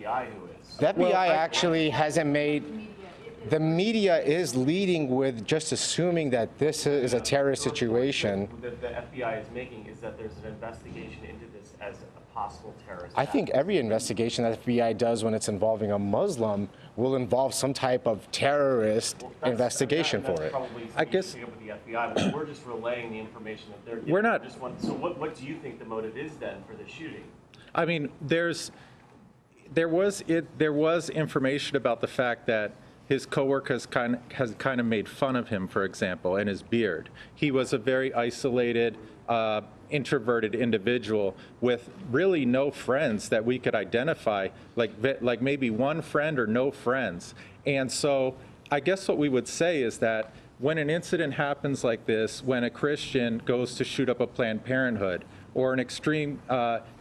FBI who is. The FBI actually hasn't made. The media is leading with just assuming that this is a terrorist situation. That the FBI is making is that there's an investigation into this as a possible terrorist I think every investigation that the FBI does when it's involving a Muslim will involve some type of terrorist investigation for it. I guess with the FBI, but we're just relaying the information that they're getting. We're not. So what do you think the motive is then for the shooting? I mean, there was information about the fact that his coworkers has kind of made fun of him, for example, and his beard. He was a very isolated, introverted individual with really no friends that we could identify, like maybe one friend or no friends. And so I guess what we would say is that when an incident happens like this, when a Christian goes to shoot up a Planned Parenthood, or an extreme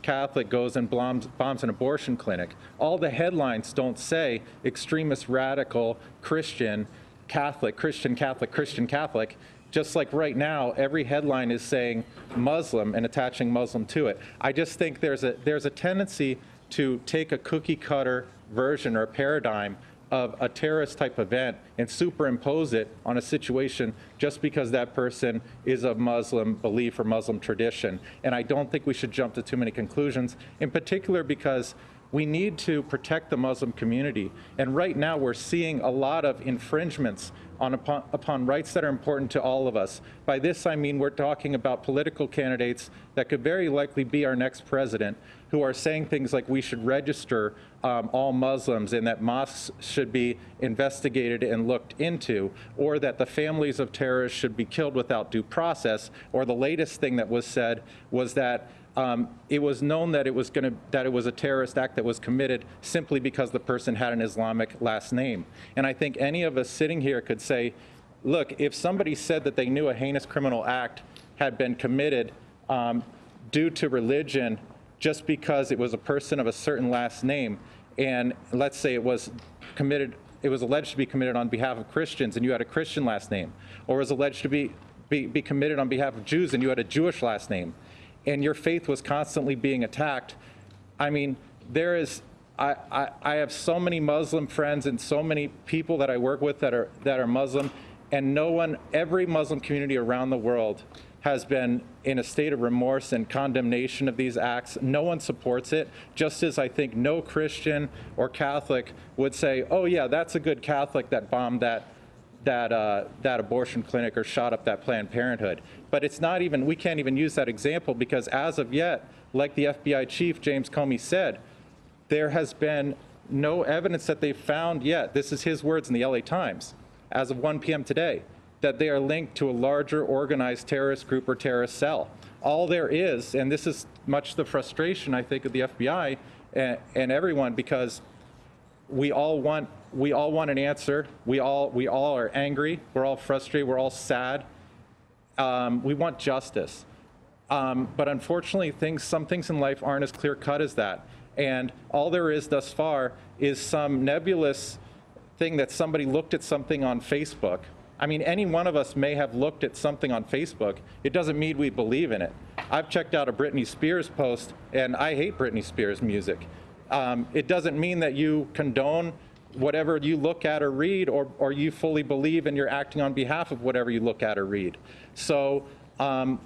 Catholic goes and bombs an abortion clinic, all the headlines don't say extremist, radical, Christian, Catholic, Christian, Catholic, Christian, Catholic. Just like right now, every headline is saying Muslim and attaching Muslim to it. I just think there's a tendency to take a cookie cutter version or paradigm of a terrorist type event and superimpose it on a situation just because that person is of Muslim belief or Muslim tradition. And I don't think we should jump to too many conclusions, in particular because we need to protect the Muslim community. And right now we're seeing a lot of infringements upon rights that are important to all of us. By this I mean we're talking about political candidates that could very likely be our next president who are saying things like we should register all Muslims and that mosques should be investigated and looked into, or that the families of terrorists should be killed without due process, or the latest thing that was said was that it was known that it was a terrorist act that was committed simply because the person had an Islamic last name. And I think any of us sitting here could say, look, if somebody said that they knew a heinous criminal act had been committed due to religion just because it was a person of a certain last name, and let's say it was alleged to be committed on behalf of Christians and you had a Christian last name, or was alleged to be committed on behalf of Jews and you had a Jewish last name, and your faith was constantly being attacked. I mean, I have so many Muslim friends and so many people that I work with that are Muslim, and every Muslim community around the world has been in a state of remorse and condemnation of these acts. No one supports it, just as I think no Christian or Catholic would say, oh yeah, that's a good Catholic that bombed that abortion clinic or shot up that Planned Parenthood. But it's not even, we can't even use that example because as of yet, like the FBI chief, James Comey, said, there has been no evidence that they've found yet, this is his words in the LA Times, as of 1 p.m. today, that they are linked to a larger organized terrorist group or terrorist cell. All there is, and this is much the frustration, I think, of the FBI and everyone, because we all want an answer. We all are angry. We're all frustrated. We're all sad. We want justice. But unfortunately, some things in life aren't as clear cut as that. And all there is thus far is some nebulous thing that somebody looked at something on Facebook. I mean, any one of us may have looked at something on Facebook. It doesn't mean we believe in it. I've checked out a Britney Spears post, and I hate Britney Spears music. It doesn't mean that you condone whatever you look at or read, or you fully believe and you're acting on behalf of whatever you look at or read. So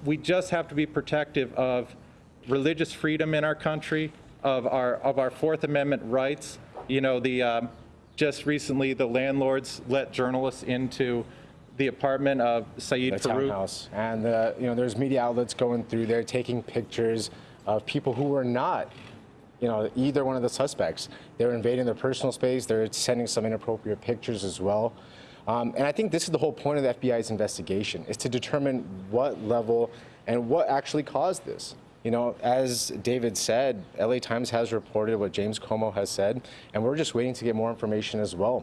we just have to be protective of religious freedom in our country, of our Fourth Amendment rights. You know, just recently the landlords let journalists into the apartment of Saeed Farook. Townhouse. And you know, there's media outlets going through there taking pictures of people who were not, you know, either one of the suspects. They were invading their personal space. They're sending some inappropriate pictures as well. And I think this is the whole point of the FBI's investigation, is to determine what level and what actually caused this. You know, as David said, LA Times has reported what James Como has said, and we're just waiting to get more information as well.